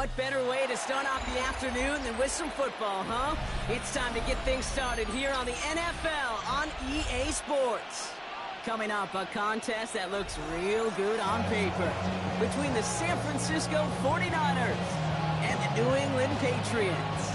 what better way to start off the afternoon than with some football, huh? It's time to get things started here on the NFL on EA Sports. Coming up, a contest that looks real good on paper between the San Francisco 49ers and the New England Patriots.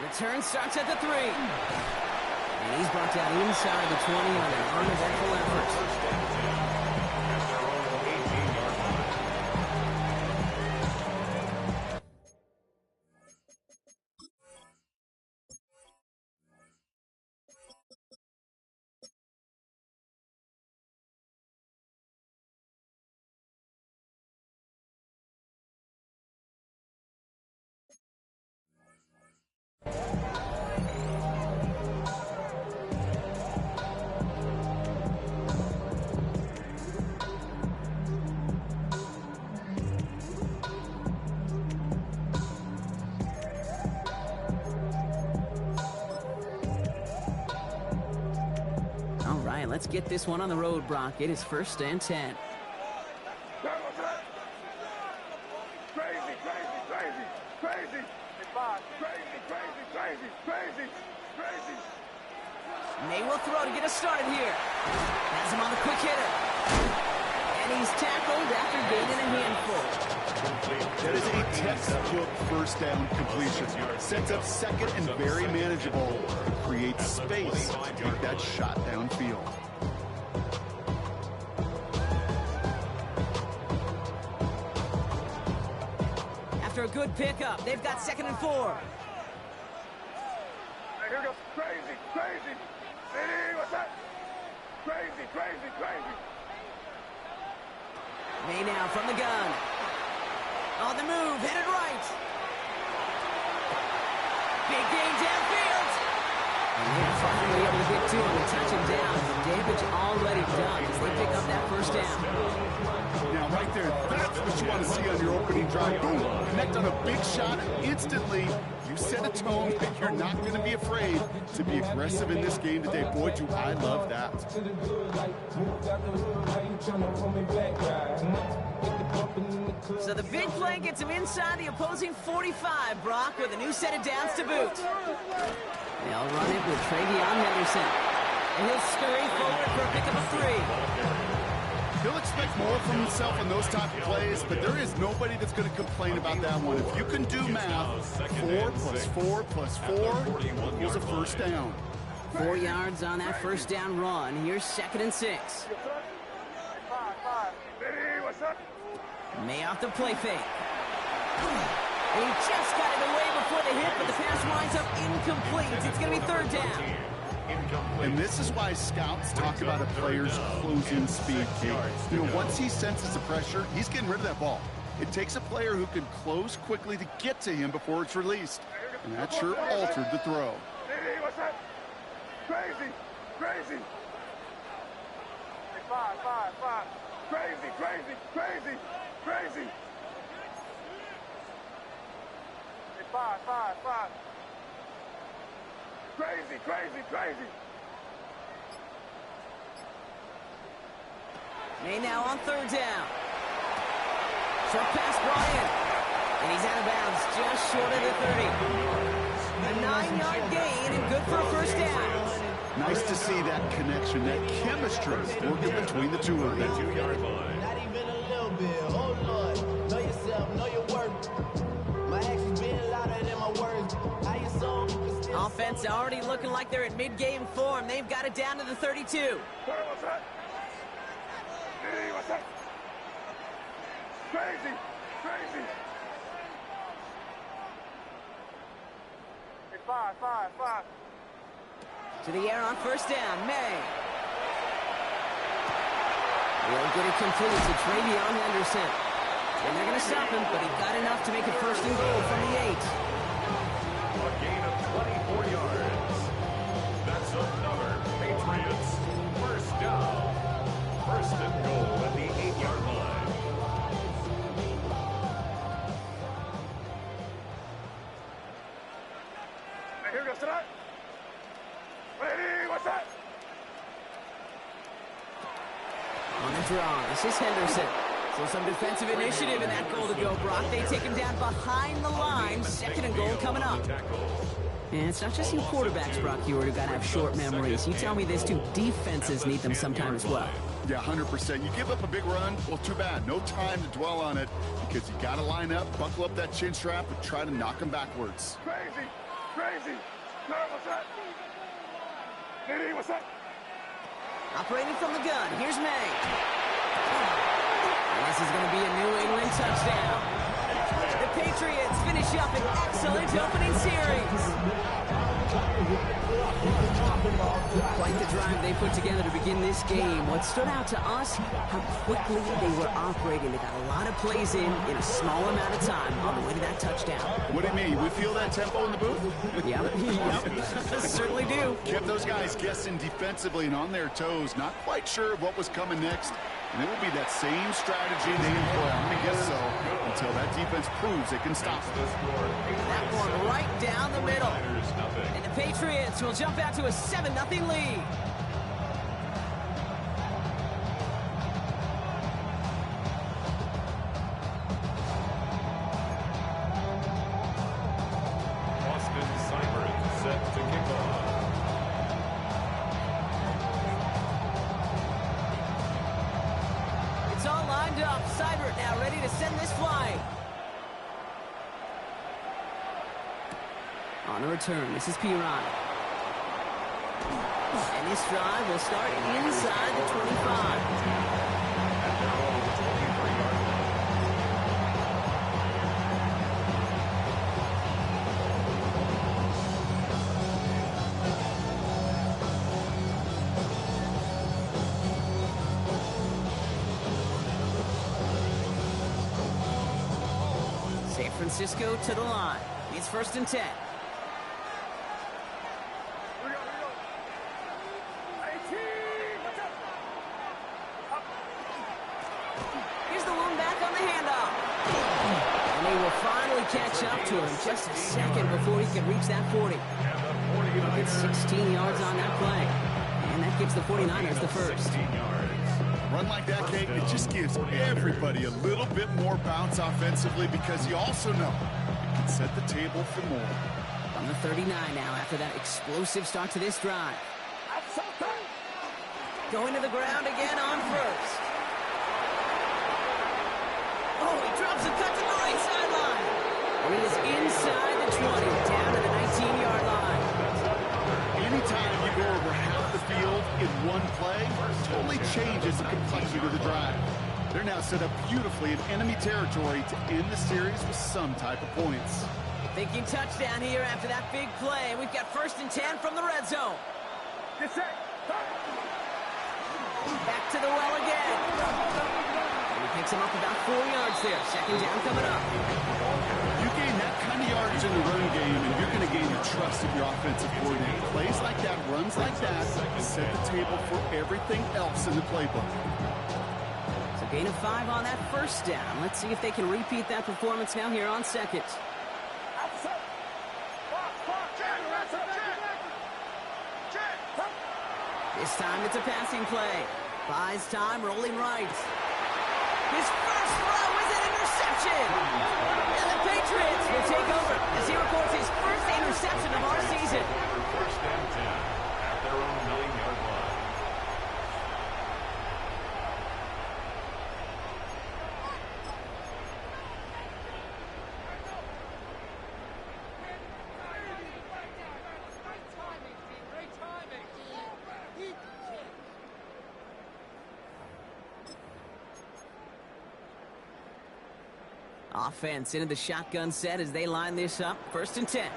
Return starts at the 3. And he's brought down inside the 20 on an uneventful effort. Let's get this one on the road, Brock. It is 1st and 10. May will throw to get us started here. Has him on the quick hitter. And he's tackled after gaining a handful. That is a textbook first down completion. Sets up second and very manageable. Creates space to take that shot downfield. After a good pickup, they've got 2nd and 4. Hey, here goes crazy. Hey, what's that? Crazy. May now from the gun. On the move, headed right. Big gain downfield. And finally able to get to him and touch him down. The damage already done as they pick up that 1st down. Now, right there, that's what you want to see on your opening drive. Boom, connect on a big shot, and instantly you set a tone that you're not going to be afraid to be aggressive in this game today. Boy, do I love that. So the big play gets him inside the opposing 45, Brock, with a new set of downs to boot. They'll run it with Travion Henderson. And he'll scurry forward for a pickup of 3. He'll expect more from himself on those type of plays, but there is nobody that's going to complain about that one. If you can do math, 4 plus 4 plus 4 equals a 1st down. 4 yards on that 1st down run. Here's 2nd and 6. May off the play fake. And he just got it away before the hit, but the pass winds up incomplete. It's going to be 3rd down. And this is why scouts talk about a player's closing speed, Kate. You know, once he senses the pressure, he's getting rid of that ball. It takes a player who can close quickly to get to him before it's released. And that sure altered the throw. Hey, what's that? Crazy. Hey, 5. Crazy. Hey, 5. Crazy. May now on 3rd down. Short pass brought in. And he's out of bounds just short of the 30. A 9-yard gain and good for a 1st down. Nice to see that connection, that chemistry working between the two of them. Not even a little bit. Oh, Lord. Know yourself, know your worth. My actions being louder than my words. How you so? Offense already looking like they're in mid-game form. They've got it down to the 32. What's that? Hey, what's that? Crazy. Hey, 5. To the air on 1st down, May. Real good at complete to Travion Henderson. And they're going to stop him, but he got enough to make it 1st and goal from the 8. A gain of 24 yards. That's another Patriots 1st down. 1st and goal at the 8-yard line. Here we go, tonight. Ready, what's that? On the draw, this is Henderson. So some defensive initiative in that goal to go, Brock. They take him down behind the line. 2nd and goal coming up. And it's not just you quarterbacks, Brock, who got to have short memories. You tell me this too, defenses need them sometime as well. Yeah, 100%. You give up a big run, well, too bad. No time to dwell on it because you got to line up, buckle up that chin strap, and try to knock them backwards. Crazy, crazy. No, what's that? Diddy, what's that? Operating from the gun, here's May. And this is going to be a New England touchdown. The Patriots finish up an excellent opening series. Quite the drive they put together to begin this game. What stood out to us, how quickly they were operating. They got a lot of plays in a small amount of time on the way to that touchdown. What do you mean? We feel that tempo in the booth? Yep. Certainly do. Kept those guys guessing defensively and on their toes, not quite sure of what was coming next. And it will be that same strategy they employ. I'm going to guess so until that defense proves it can stop it. That one right down the middle. And the Patriots will jump out to a 7-0 lead. Set to kick off. It's all lined up. Seibert now ready to send this flying. On the return, this is Pirani. And this drive will start inside the 25. San Francisco to the line. It's 1st and 10. Here we go, here we go. 18, what's up? Up. Here's the one back on the handoff. And they will finally catch up to him just a second before he can reach that 40. It's 16 yards on that play. And that gives the 49ers the first. Run like that, Kate, it just gives everybody a little bit more bounce offensively because you also know it can set the table for more. On the 39 now after that explosive start to this drive. Going to the ground again on 1st. Oh, he drops a cut to the right sideline. And he is inside the 20, down to the 19-yard line. Anytime you go over half the field in one play, totally changes the complexity of the drive. They're now set up beautifully in enemy territory to end the series with some type of points. Thinking touchdown here after that big play. We've got 1st and 10 from the red zone. Get set. Back to the well again. And he picks him up about 4 yards there. 2nd down coming up. You gain that kind of yardage in the run game, and you're going to gain the trust of your offensive coordinator. Plays like that, runs like that, set the table for everything else in the playbook. So gain of 5 on that 1st down. Let's see if they can repeat that performance now here on 2nd. This time it's a passing play. Buys time, rolling right. His first throw is an interception. And the Patriots will take over as he records his first interception of our season. 1st and 10 at their own 9-yard line. Offense into the shotgun set as they line this up. 1st and 10.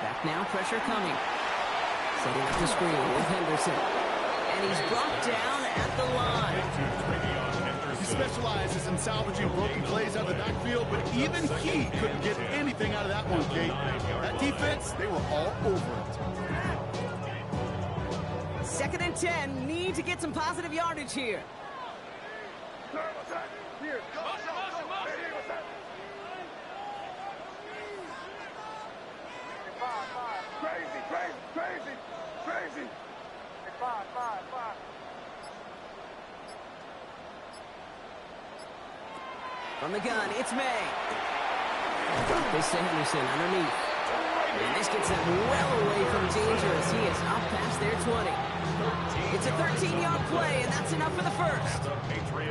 Back now, pressure coming. Setting up the screen with Henderson. And he's brought down at the line. He specializes in salvaging broken plays out of the backfield, but even he couldn't get anything out of that one, Kate. That defense, they were all over it. 2nd and 10. Need to get some positive yardage here. Here. Go, go, go. Hey, what's that? Crazy, crazy, crazy, crazy. Five. From the gun, it's May. This to Henderson underneath. And this gets them well away from danger as he is up past their 20. It's a 13-yard play, and that's enough for the first.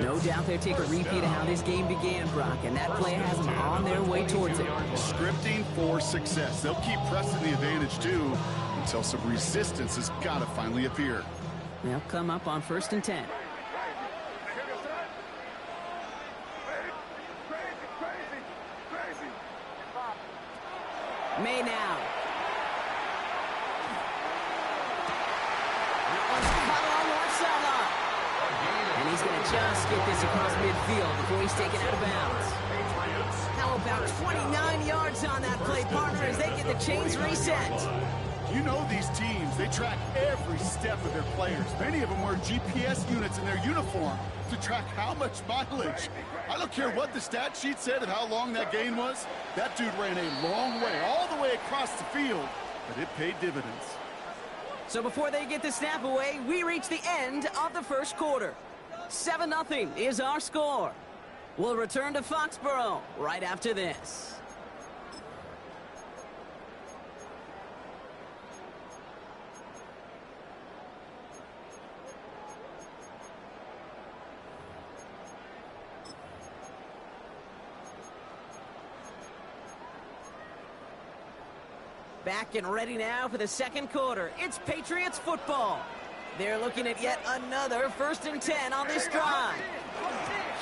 No doubt they'll take a repeat of how this game began, Brock, and that play has them on their way towards it. Scripting for success. They'll keep pressing the advantage, too, until some resistance has got to finally appear. They'll come up on 1st and 10. May now. That one's caught along the left sideline. And he's going to just get this across midfield before he's taken out of bounds. How about 29 yards on that play, partner, as they get the chains reset. You know these teams, they track every step of their players. Many of them wear GPS units in their uniform to track how much mileage. I don't care what the stat sheet said of how long that gain was. That dude ran a long way, all the way across the field, but it paid dividends. So before they get the snap away, we reach the end of the first quarter. 7-0 is our score. We'll return to Foxborough right after this. Back and ready now for the second quarter. It's Patriots football. They're looking at yet another 1st and 10 on this drive.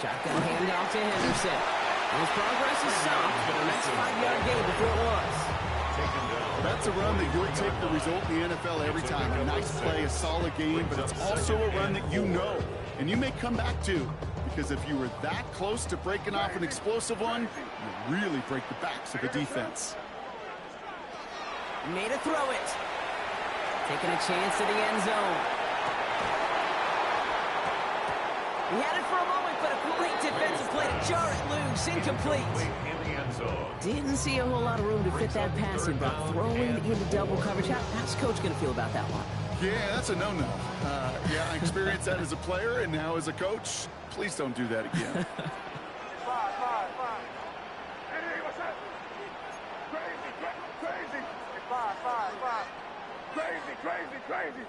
Shotgun handoff to Henderson. His progress is soft, but a nice 5-yard gain before it was. That's a run that you'll take the result in the NFL every time. A nice play, a solid game, but it's also a run that you know, and you may come back to, because if you were that close to breaking off an explosive one, you really break the backs of the defense. Made a throw it. Taking a chance to the end zone. He had it for a moment, but a great defensive play to jar it loose. Incomplete. Didn't see a whole lot of room to fit that pass in, but throwing into double coverage. How's Coach going to feel about that one? Yeah, that's a no-no. Yeah, I experienced that as a player, and now as a coach, please don't do that again. Crazy.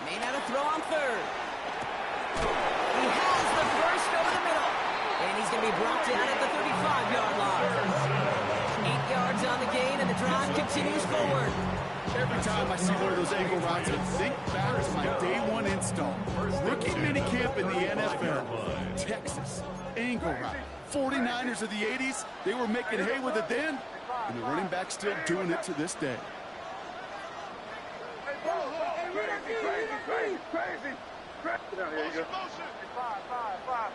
May not have throw on 3rd. He has the first over the middle. And he's going to be brought down at the 35-yard line. 8 yards on the gain, and the drive continues forward. Every time I see one of those angle routes, I think back to my day one install. Rookie minicamp in the NFL. Texas, angle route. 49ers of the 80s, they were making hay with it then, and the running back's still doing it to this day. Crazy. Down here you go. Five.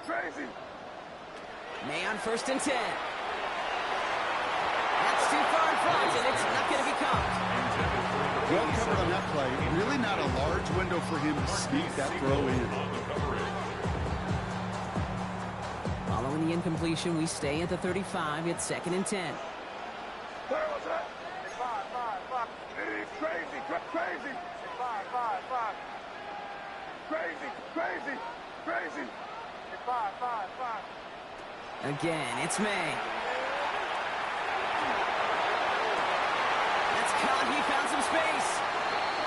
Crazy. May on 1st and 10. That's too far in front, and it's not going to be caught. Well covered on that play. Really not a large window for him to sneak that throw in. Following the incompletion, we stay at the 35. It's 2nd and 10. Where was that? Five. Crazy. Five. Crazy. Five. Again, it's May. That's caught. He found some space.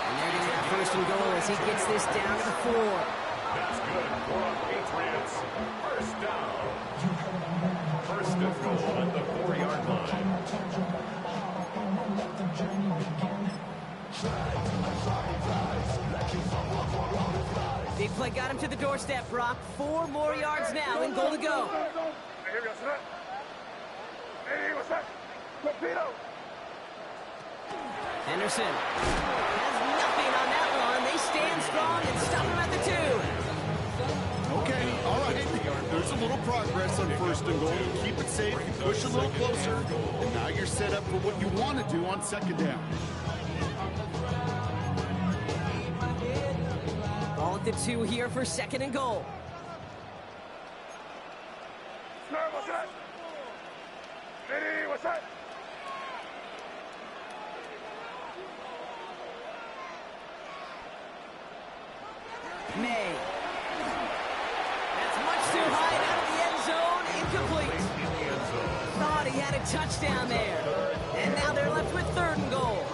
And they're going to have 1st and goal as he gets this down to the 4. That's good for the Patriots. 1st down. 1st and goal at the 4-yard line. Big play got him to the doorstep, Brock. 4 more yards now and goal to go. Here we go. Henderson has nothing on that one. They stand strong and stop him at the 2. Okay, all right. There's a little progress on 1st and goal. Keep it safe, you push a little closer, and now you're set up for what you want to do on 2nd down. Ball at the 2 here for 2nd and goal. Snare, what's that? Diddy, what's that? May. That's much too high and out of the end zone. Incomplete. Thought he had a touchdown there. And now they're left with 3rd and goal.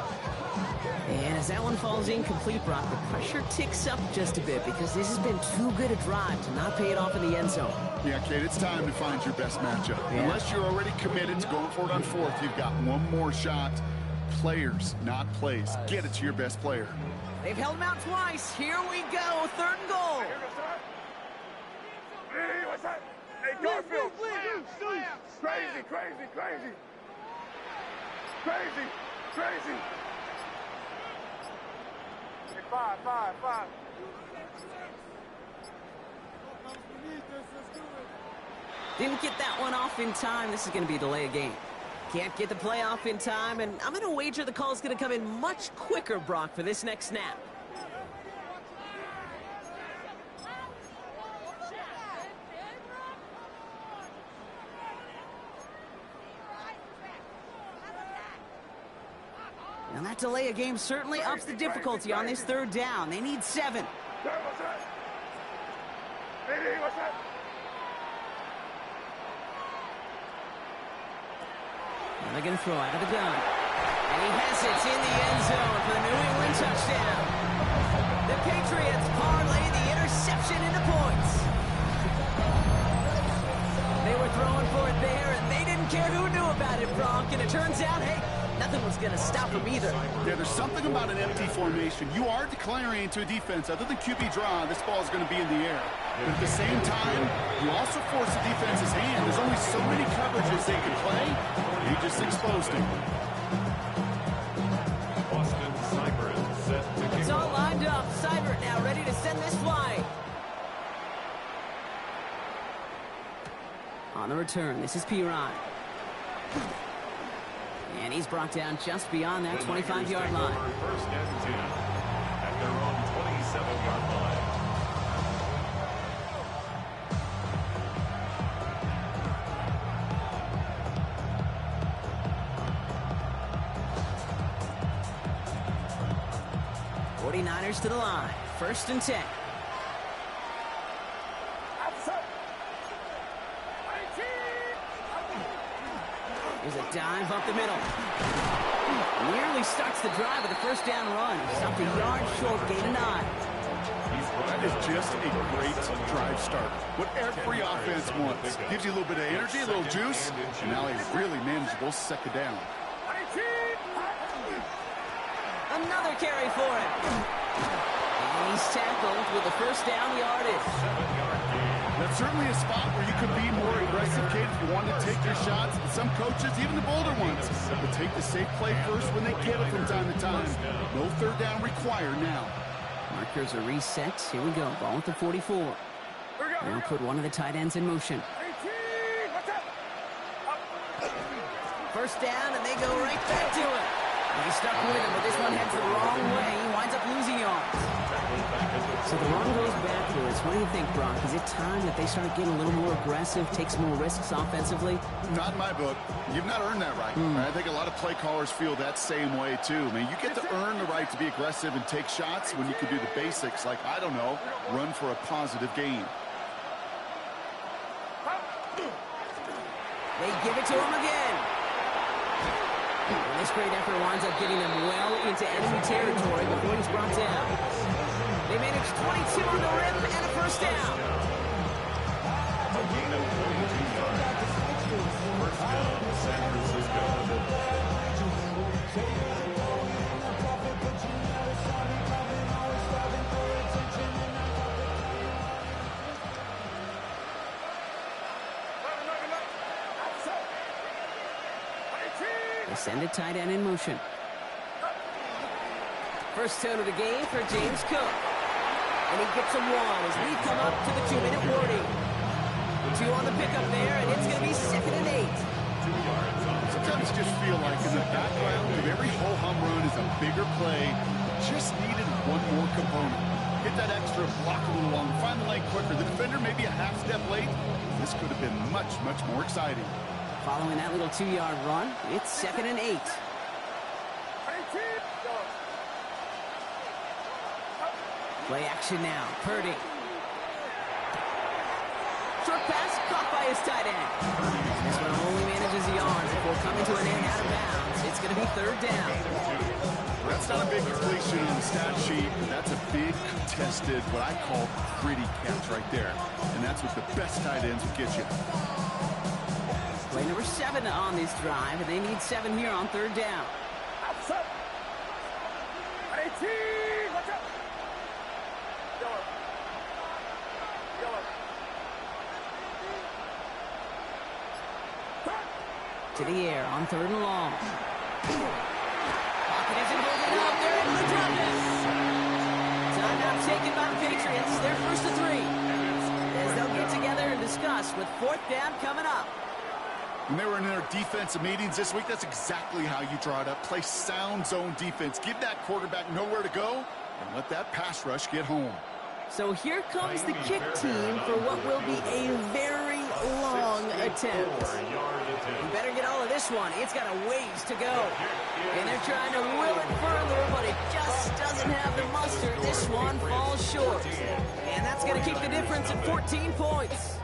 And as that one falls incomplete, Brock, the pressure ticks up just a bit because this has been too good a drive to not pay it off in the end zone. Yeah, Kate, it's time to find your best matchup. Yeah. Unless you're already committed to going for it on 4th, you've got one more shot. Players, not plays. Get it to your best player. They've held him out twice. Here we go. 3rd and goal. Diddy, what's that? Hey, Garfield. Crazy, crazy, crazy. Crazy, crazy. Hey, 5. Didn't get that one off in time. This is going to be a delay of game. Can't get the play off in time, and I'm going to wager the call is going to come in much quicker, Brock, for this next snap. Now that delay of game certainly ups the difficulty on this 3rd down. They need 7. What's that? Diddy, what's that? They're going to throw out of the gun. And he has it in the end zone for the New England touchdown. The Patriots parlay the interception into points. They were throwing for it there, and they didn't care who knew about it, Brock. And it turns out, hey, nothing was going to stop them either. Yeah, there's something about an empty formation. You are declaring to a defense, other than QB draw, this ball is going to be in the air. But at the same time, you also force the defense's hand. There's only so many coverages they can play. You just exposed him. Boston Cyber set to kick It's all off. lined up. Seibert now ready to send this flying. On the return, this is Piron. And he's brought down just beyond that 25-yard line. 1st and 10 at their own 27-yard line. Niners to the line. 1st and 10. Here's a dive up the middle. Nearly starts the drive with a 1st down run. Stopped a yard short, gain of 9. That is just a great drive start. What every offense wants. Gives you a little bit of energy, a little juice, and now a really manageable 2nd down. Another carry for him. And he's tackled with a 1st down yardage. 7-yard gain. That's certainly a spot where you could be more aggressive, Kate, if you want to take your shots. Some coaches, even the bolder ones, will take the safe play first when they get it from time to time. No 3rd down required now. Markers are reset. Here we go. Ball at the 44. Now put one of the tight ends in motion. 1st down, and they go right back to it. He stuck with him, but this one heads the wrong way. He winds up losing yards. So the run goes backwards. What do you think, Brock? Is it time that they start getting a little more aggressive, take some more risks offensively? Not in my book. You've not earned that right. I think a lot of play callers feel that same way, too. I mean, you get to earn the right to be aggressive and take shots when you can do the basics, like, I don't know, run for a positive gain. They give it to him again. And this great effort winds up getting them well into enemy territory before he's brought down. They manage 22 on the rim and a 1st down. A gain of 22 yards. 1st down, San Francisco. They send a tight end in motion. First tone of the game for James Cook. And he gets a one as we come up to the 2-minute warning. 2 on the pickup there, and it's going to be 2nd and 8. Sometimes you just feel like in the background of every ho-hum run is a bigger play. Just needed one more component. Hit that extra, block a little longer, find the lane quicker. The defender may be a half step late. This could have been much, much more exciting. Following that little 2-yard run, it's 2nd and 8. Play action now. Purdy. Short pass caught by his tight end. This one only manages the yards before coming to an end out of bounds. It's going to be 3rd down. That's not a big completion on the stat sheet. That's a big contested, what I call gritty catch right there. And that's what the best tight ends will get you. Play number 7 on this drive, and they need 7 here on 3rd down. Outside. 18. Watch out. To the air on 3rd and long. Pocket isn't holding up. They're able to drop it. Timeout taken by the Patriots. They're 1st and 3. As they'll get together and discuss with 4th down coming up. When they were in their defensive meetings this week, that's exactly how you draw it up. Play sound zone defense. Give that quarterback nowhere to go and let that pass rush get home. So here comes the kick team for what will be a very long attempt. You better get all of this one. It's got a ways to go. And they're trying to will it further, but it just doesn't have the muster. This one falls short. And that's going to keep the difference at 14 points.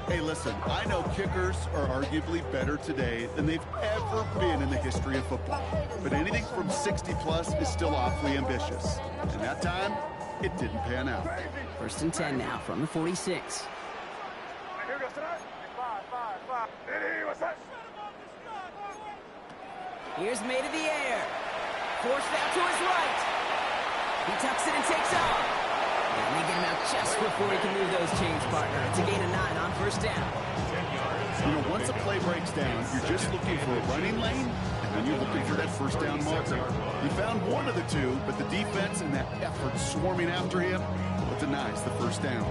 Hey, listen, I know kickers are arguably better today than they've ever been in the history of football. But anything from 60-plus is still awfully ambitious. And that time, it didn't pan out. 1st and 10 now from the 46. Here goes tonight. 5. What's that? Here's made in the air. Forced out to his right. He tucks it and takes off. And they get him out just before he can move those chains, partner. It's a gain of 9 on 1st down. You know, once a play breaks down, you're just looking for a running lane, and then you're looking for that 1st down marker. He found one of the two, but the defense and that effort swarming after him, well, denies the 1st down.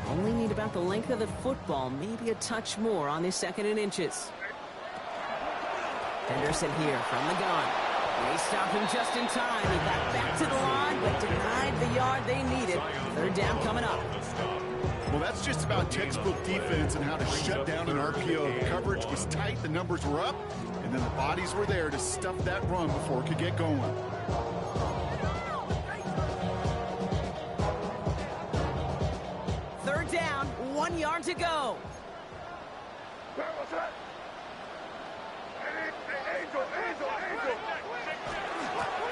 Only need about the length of the football, maybe a touch more on this 2nd and inches. Henderson here from the gun. They stop him just in time. He got back to the line, but denied the yard they needed. 3rd down coming up. Well, that's just about textbook defense and how to shut down an RPO. The coverage was tight, the numbers were up, and then the bodies were there to stuff that run before it could get going. Third down, 1 yard to go. What's that? Angel.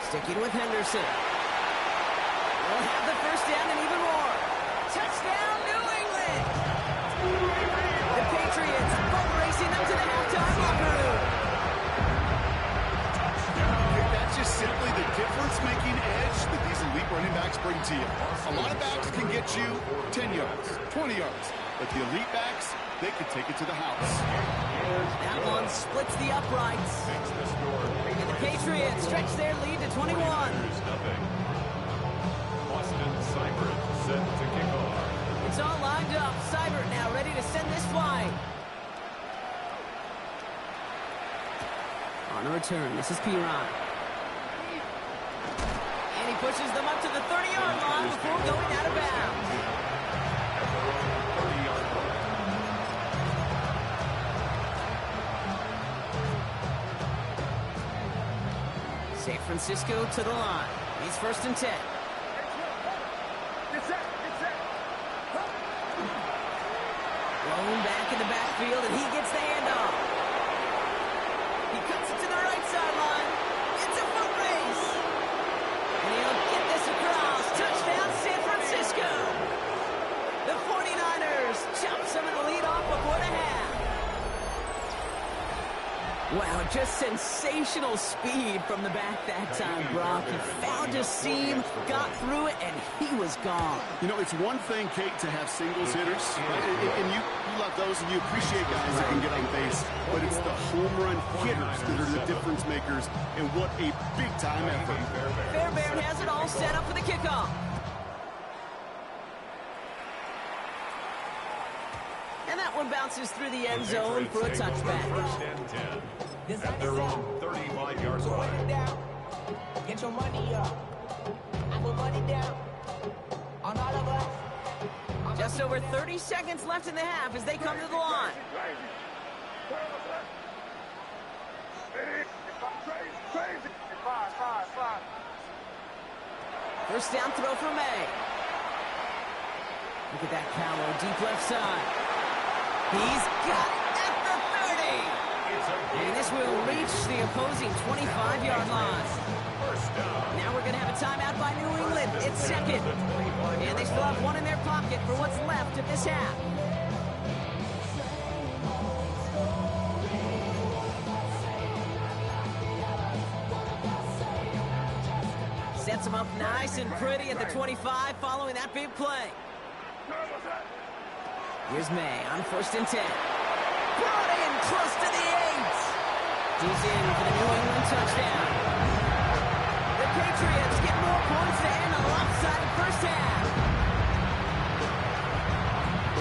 Sticking with Henderson. We'll have the 1st down and even more. Touchdown, New England! The Patriots boat racing up to the halftime locker room. That's just simply the difference-making edge that these elite running backs bring to you. A lot of backs can get you 10 yards, 20 yards, but the elite backs, they can take it to the house. That one splits the uprights. And the Patriots stretch their lead to 21. Austin Seibert set to kick off. It's all lined up. Seibert now ready to send this flying. On a return, this is Piron. And he pushes them up to the 30-yard line before going out of bounds. San Francisco to the line. He's 1st and 10. Get set. Blown back in the backfield, and he gets the handoff. He cuts it to the right sideline. It's a foot race. And he'll get this across. Touchdown, San Francisco. The 49ers chop some of the lead off before the half. Wow, just sensational speed from the back that time, Brock. He found a seam, got through it, and he was gone. You know, it's one thing, Kate, to have singles hitters, right? And you love those, and you appreciate guys that can get on base, but it's the home run hitters that are the difference makers, and what a big-time effort. Fairbairn has it all set up for the kickoff. And that one bounces through the end zone for a touchback. First and 10 at their own 35-yard line. Get your money up. I put money down on all of us. Just over 30 seconds left in the half as they come to the line. First down throw for May. Look at that Callow, deep left side. He's got it at the 30. And this will reach the opposing 25-yard line. Now we're going to have a timeout by New England. It's second. And they still have one in their pocket for what's left of this half. Sets them up nice and pretty at the 25 following that big play. Here's May on first and 10. Brought in close to the 8. He's in for the New England touchdown. The Patriots get more points to end a lopsided first half.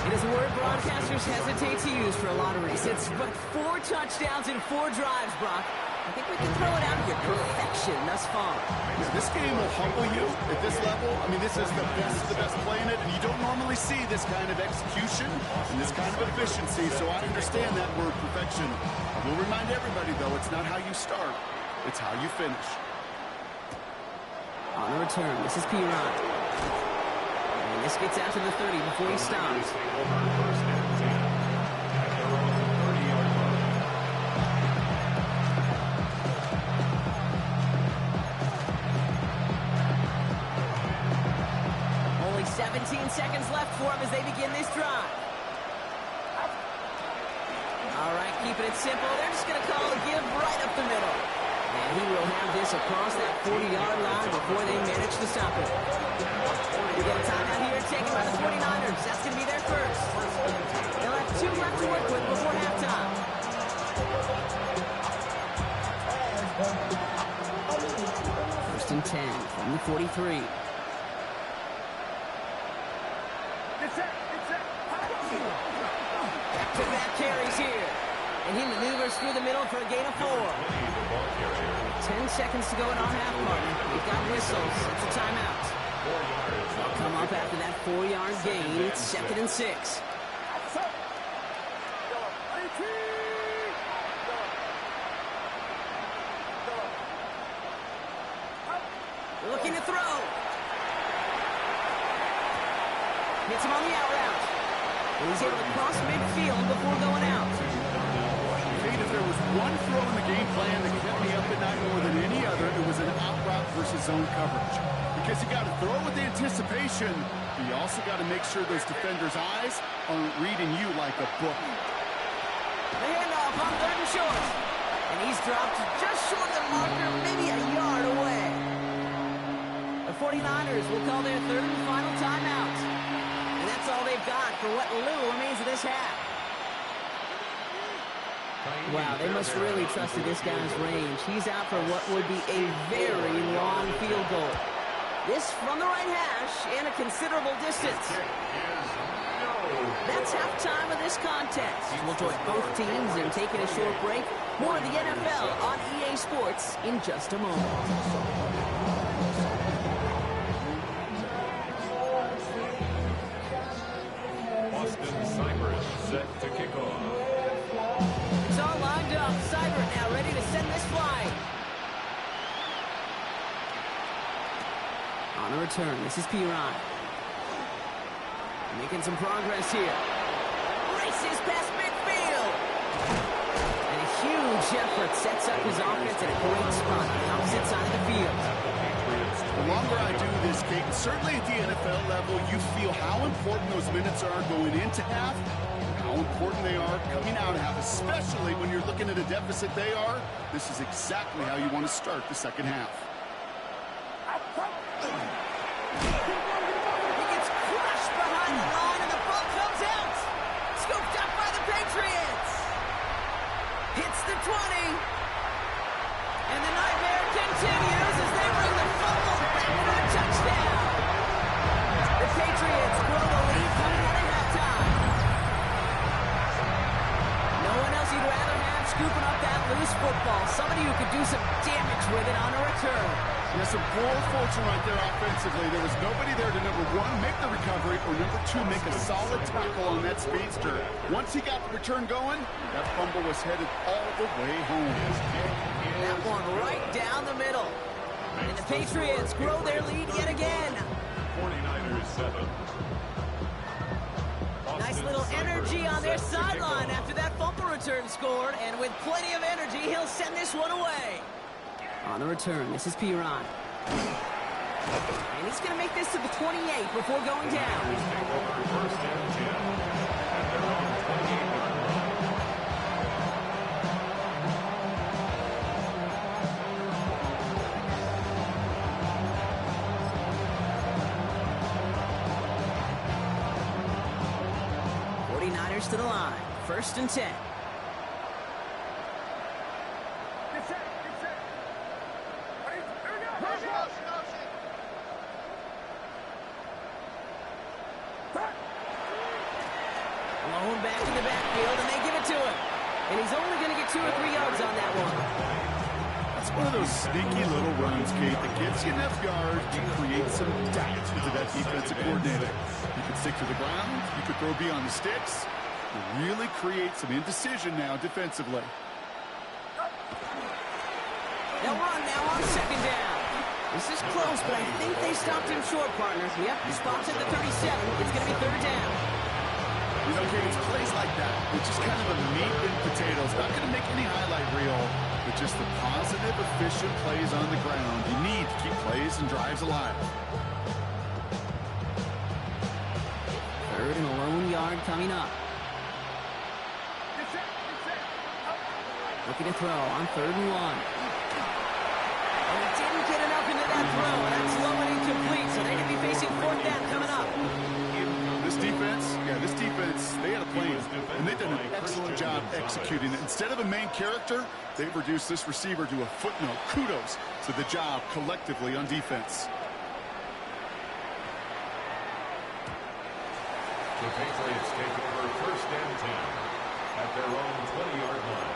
It is a word broadcasters hesitate to use for a lot of reasons, but 4 touchdowns in 4 drives, Brock. I think we can throw it out here. Perfection thus far. Yeah, this game will humble you at this level. I mean, this is the best play in it, and you don't normally see this kind of execution and this kind of efficiency, so I understand that word perfection. I will remind everybody, though, it's not how you start, it's how you finish. On the return, this is P. Ryan. And this gets out to the 30 before he stops. First and 10 at their own 30-yard line. Only 17 seconds left for him as they begin this drive. All right, keeping it simple. They're just going to call a give right up the middle. And he will have this across that 40-yard line before they manage to stop it. We get a timeout here taken by the 49ers. That's going to be their first. They'll have 2 left to work with before halftime. First and 10 from the 43. Back-to-back carries here. And he maneuvers through the middle for a gain of 4. 10 seconds to go in our half mark. We've got whistles. It's a timeout. They'll come up after that 4-yard gain. It's second and 6. Looking to throw. Hits him on the out route. And he's able to cross midfield before going out. Kate, if there was one throw in the game plan that kept me up at night more than any other, it was an out route versus zone coverage. Because you got to throw with anticipation, but you also got to make sure those defenders' eyes aren't reading you like a book. The handoff on third and short. And he's dropped just short of the marker, maybe a yard away. The 49ers will call their third and final timeout. And that's all they've got for what little remains of this half. Wow, they must really trusted this guy's range. He's out for what would be a very long field goal. This from the right hash and a considerable distance. That's halftime of this contest. We'll join both teams in taking a short break. More of the NFL on EA Sports in just a moment. Austin Cybert set to kick off. It's all lined up. Cybert now ready to send this flying. On the return, this is P. Ryan. Making some progress here. Races past midfield. And a huge effort sets up his offense at a great spot on the opposite side of the field. The longer I do this, Kate, certainly at the NFL level, you feel how important those minutes are going into half, and how important they are coming out of half, especially when you're looking at a deficit they are. This is exactly how you want to start the second half. He gets crushed behind the line, and the ball comes out. Scooped up by the Hits the 20. And the nightmare continues as they bring the fumble back for a touchdown. The Patriots grow the lead coming out of halftime. No one else you'd rather have scooping up that loose football. Somebody who could do some damage with it on a return. Yeah, some poor fortune right there offensively. There was nobody there to, number one, make the recovery, or number two, make a solid tackle on that speedster. Once he got the return going, that fumble was headed all the way home. That one right down the middle. And the Patriots grow their lead yet again. 49ers 7. Nice little energy on their sideline after that fumble return scored. And with plenty of energy, he'll send this one away. On the return, this is Piron. And he's going to make this to the 28 before going down. First and 10. At their own 28-yard line. To the line. First and 10. Get set. Ready? Here we go. Alone back in the backfield, and they give it to him. And he's only going to get 2 or 3 yards on that one. That's one of those sneaky little runs, Kate, that gets you enough yards to create some doubt into that defensive coordinator. You can stick to the ground. You could throw beyond the sticks. You really create some indecision now defensively. They'll run now on second down. This is close, but I think they stopped him short, partner. Yep, he spots at the 37. It's going to be third down. You know, Kate, it's plays like that. It's just kind of a meat and potatoes. Not going to make any highlight reel, but just the positive, efficient plays on the ground. You need to keep plays and drives alive. Third and a lone yard coming up. Looking to throw on 3rd and 1. And he didn't get enough into that throw. That's low and incomplete, so they're going to be facing 4th down coming up. This defense, they had a plan, and they've done an excellent job executing it. Instead of a main character, they've reduced this receiver to a footnote. Kudos to the job collectively on defense. The Patriots take over first and 10 at their own 20-yard line.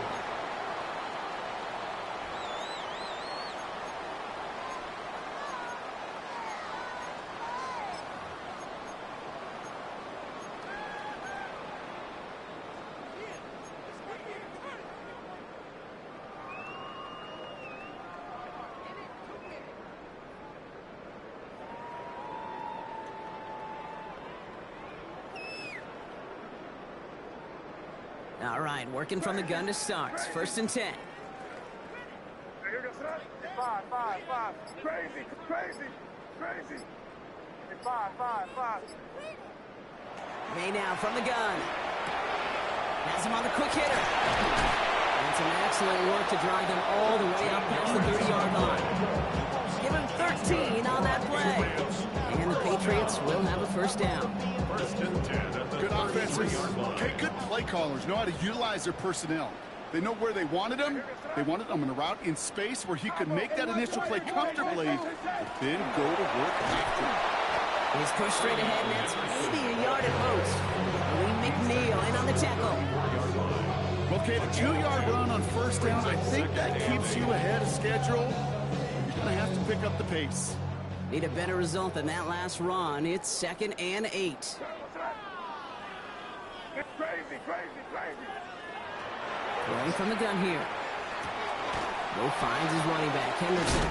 All right, working from the gun to start. First and 10. Here goes 5. Crazy. 5. May now from the gun. Has him on the quick hitter. And some excellent work to drive them all the way up past the 30-yard line. Give him 13 on that play. And the Patriots will have a first down. First and 10 at the Good offenses. 30-yard line. Okay, good play callers know how to utilize their personnel. They know where they wanted him. They wanted him in a route in space where he could make that initial play comfortably, but then go to work after it. He's pushed straight ahead, and that's maybe a yard at most. Lee McNeil in on the tackle. Okay, the 2-yard run on first down, I think that keeps you ahead of schedule. You're going to have to pick up the pace. Need a better result than that last run. It's 2nd and 8. It's crazy. Throwing from the gun here. Bo finds his running back, Henderson.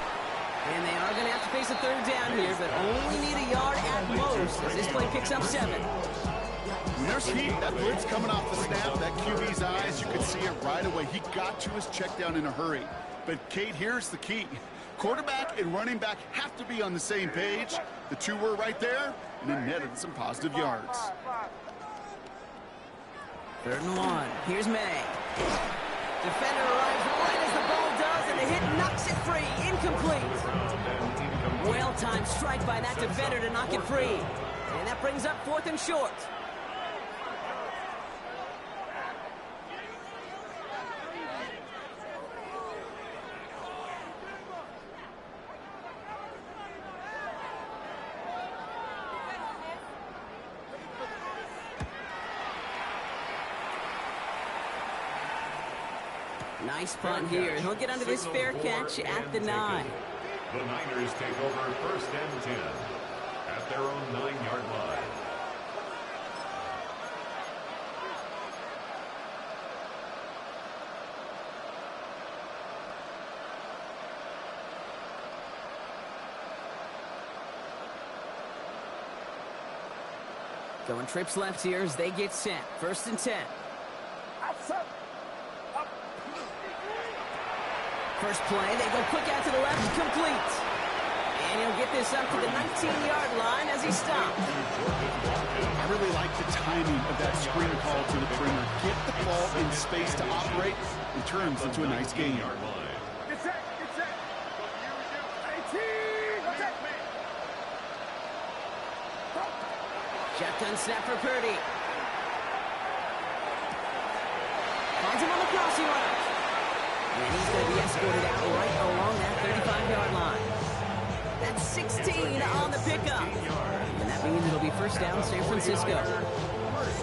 And they are going to have to face a 3rd down here, but only need a yard at most as this play picks up 7. When there's heat, that blitz coming off the snap, that QB's eyes, you could see it right away. He got to his check down in a hurry. But, Kate, here's the key. Quarterback and running back have to be on the same page. The two were right there, and it netted some positive yards. 3rd and 1. Here's May. Defender arrives right as the ball does, and the hit knocks it free. Incomplete. Well-timed strike by that defender to knock it free. And that brings up 4th and short. Nice punt here. He'll get under this fair catch at the 9. The Niners take over 1st and 10 at their own 9-yard line. Going trips left here as they get set. 1st and 10. First play, they go quick out to the left, complete. And he'll get this up to the 19-yard line as he stopped. I really like the timing of that screen call to the perimeter. Get the ball in space to operate and turns into a nice game. Get set, get set. 18, what's that? Shotgun snap for Purdy. Finds him on the crossing route. And he's going to be escorted out right along that 35-yard line. That's 16 on the pickup. And that means it'll be 1st down, San Francisco.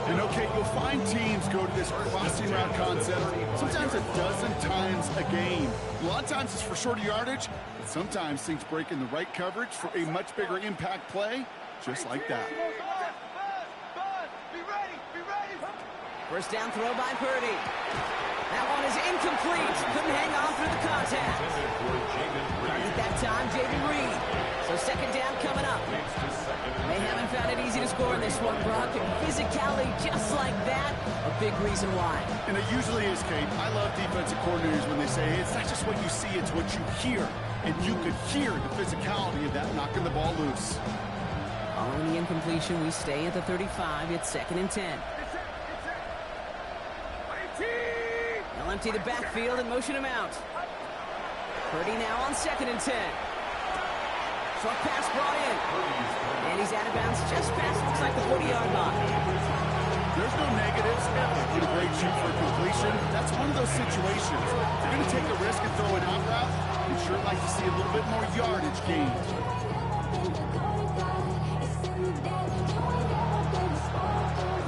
And okay, you'll find teams go to this crossing route concept sometimes a dozen times a game. A lot of times it's for shorter yardage, but sometimes things break in the right coverage for a much bigger impact play, just like that. Be ready, be ready. 1st down throw by Purdy. That one is incomplete. Couldn't hang on through the contact. Target that time, Jaden Reed. So 2nd down coming up. They haven't found it easy to score in this one, Brock. And physicality just like that, a big reason why. And it usually is, Kate. I love defensive coordinators when they say, hey, it's not just what you see, it's what you hear. And you could hear the physicality of that knocking the ball loose. Following the incompletion, we stay at the 35. It's 2nd and 10. They'll empty the backfield and motion him out. Purdy now on 2nd and 10. Short pass brought in. And he's out of bounds just past, looks like the 40-yard line. There's no negatives ever in a great shoot for completion. That's one of those situations. If you're going to take a risk and throw an out route, you'd sure like to see a little bit more yardage gained.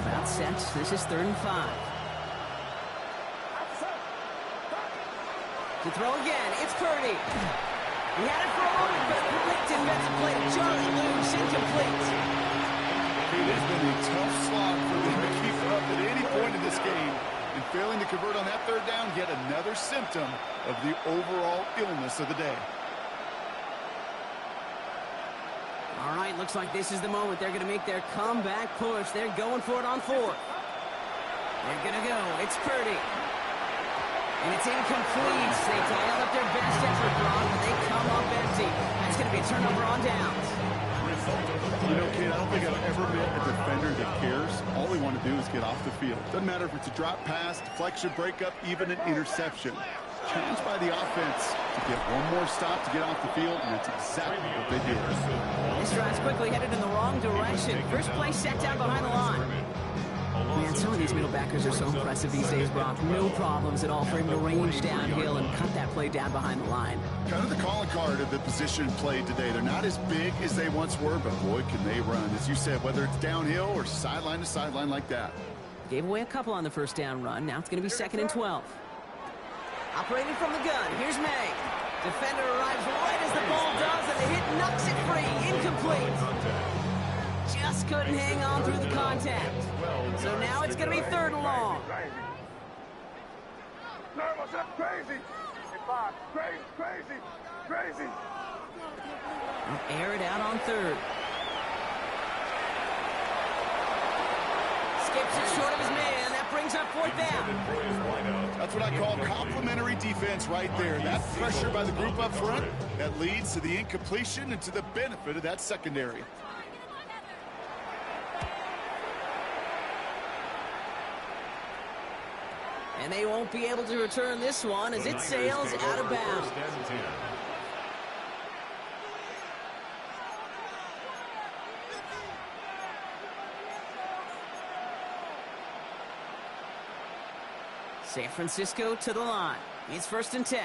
About set. This is 3rd and 5. To throw again, it's Purdy. He had it for a moment, but complete defensive play to Charlie loose, incomplete. It has been a tough slog for them to keep up at any point in this game. And failing to convert on that 3rd down, yet another symptom of the overall illness of the day. All right, looks like this is the moment. They're going to make their comeback push. They're going for it on 4th. They're going to go. It's Purdy. And it's incomplete. They dialed up their best effort, Brock, but they come up empty. That's going to be a turnover on downs. You know, Kate, I don't think I've ever met a defender that cares. All they want to do is get off the field. Doesn't matter if it's a drop pass, deflection, breakup, even an interception. Challenged by the offense to get one more stop to get off the field, and that's exactly what they did. This drive's quickly headed in the wrong direction. First play set down behind the line. Man, some of these middle backers are so impressive these days, Brock. No problems at all for him to range downhill and cut that play down behind the line. Kind of the calling card of the position played today. They're not as big as they once were, but boy, can they run. As you said, whether it's downhill or sideline to sideline like that. Gave away a couple on the 1st down run. Now it's going to be 2nd and 12. Operating from the gun. Here's May. Defender arrives right as the ball does, and the hit knocks it free. Incomplete. Just couldn't hang on through the contact. So now it's going to be 3rd and long. Nervous, that's crazy. Crazy, crazy, crazy. They'll air it out on 3rd. Skips it short of his man. That brings up 4th down. That's what I call complimentary defense right there. That pressure by the group up front, that leads to the incompletion and to the benefit of that secondary. And they won't be able to return this one as it sails out of bounds. San Francisco to the line. It's 1st and 10.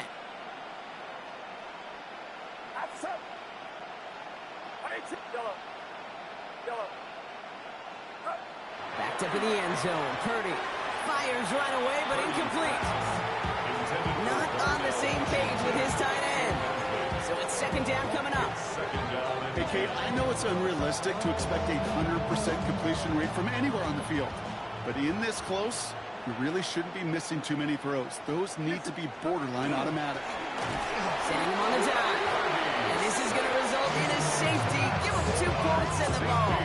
Backed up in the end zone. Purdy fires right away, but incomplete. not on the same page with his tight end. So it's second down coming up. Hey, Kate, I know it's unrealistic to expect a 100% completion rate from anywhere on the field. But in this close, you really shouldn't be missing too many throws. Those need to be borderline automatic. Sending him on the dime. And this is going to result in a safety. Give him 2 points and the ball.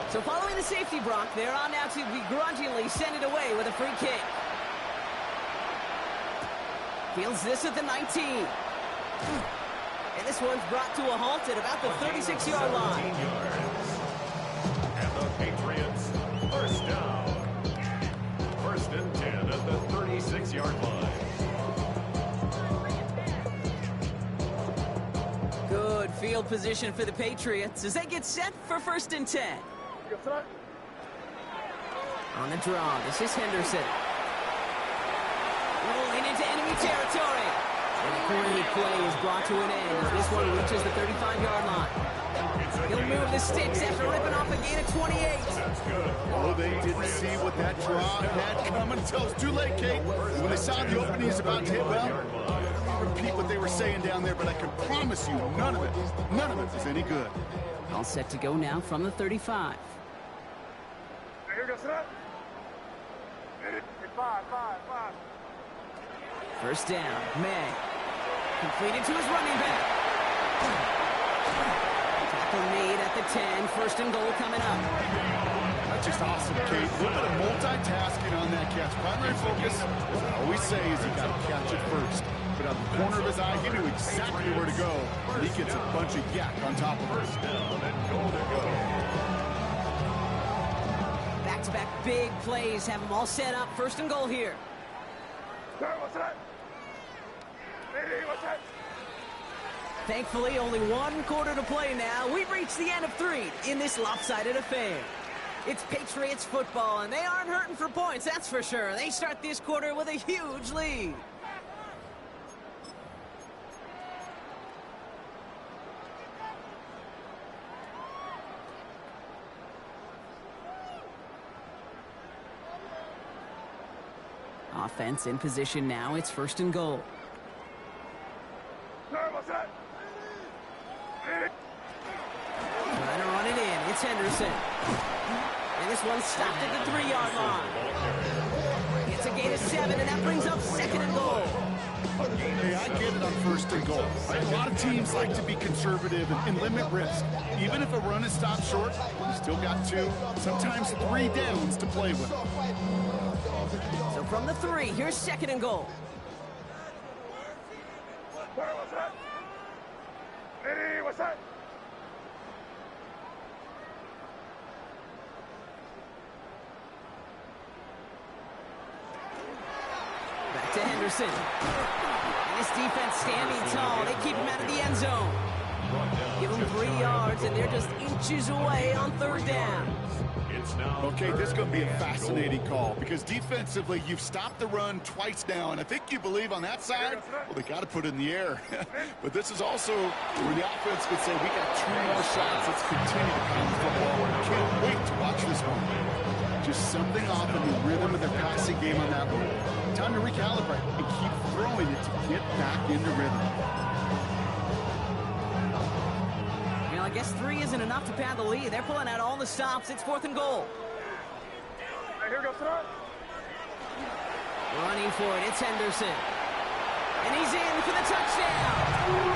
So following the safety, Brock, they're on now to begrudgingly send it away with a free kick. Fields this at the 19. And this one's brought to a halt at about the 36-yard line. And the Patriots, first down. First and 10 at the 36-yard line. Good field position for the Patriots as they get set for first and 10. On the draw, this is Henderson. Rolling into enemy territory. And a great play is brought to an end as this one reaches the 35-yard line. He'll move the sticks after ripping off a gain of 28. Oh, they didn't see what that draw had coming until it's too late, Kate. When they saw the opening is about to hit, well, I'll repeat what they were saying down there, but I can promise you none of it is any good. All set to go now from the 35. Here goes that. 5. First down, May. Completed to his running back. Tackle made at the 10. First and goal coming up. That's just awesome, Kate. A little bit of multitasking on that catch. Primary focus, as I always say, is you got to catch it first. But out the corner of his eye, he knew exactly where to go. And he gets a bunch of yak on top of it. Back-to-back big plays have them all set up. First and goal here. What's that? What's that? Thankfully, only 1 quarter to play now. We've reached the end of 3 in this lopsided affair. It's Patriots football, and they aren't hurting for points, that's for sure. They start this quarter with a huge lead. Offense in position now. It's first and goal. What's that? Trying to run it in. It's Henderson. And this one's stopped at the 3-yard line. It's a gain of 7, and that brings up second and goal. Hey, I get it on first and goal. Right? A lot of teams like to be conservative and limit risk. Even if a run is stopped short, you still got 2, sometimes 3 downs to play with. So from the 3, here's second and goal. What's that? What's that? Back to Henderson. And this defense standing tall. They keep him out of the end zone. Give them 3 yards, and they're just inches away on third down. Okay, this is going to be a fascinating call because defensively, you've stopped the run twice now, and I think you believe on that side, well, they got to put it in the air. But this is also where the offense could say, we got 2 more shots. Let's continue to pound the football. Can't wait to watch this one. Just something off in the rhythm of their passing game on that one. Time to recalibrate and keep throwing it to get back into rhythm. I guess 3 isn't enough to pad the lead. They're pulling out all the stops. It's fourth and goal. Here goes that. Running for it. It's Henderson. And he's in for the touchdown.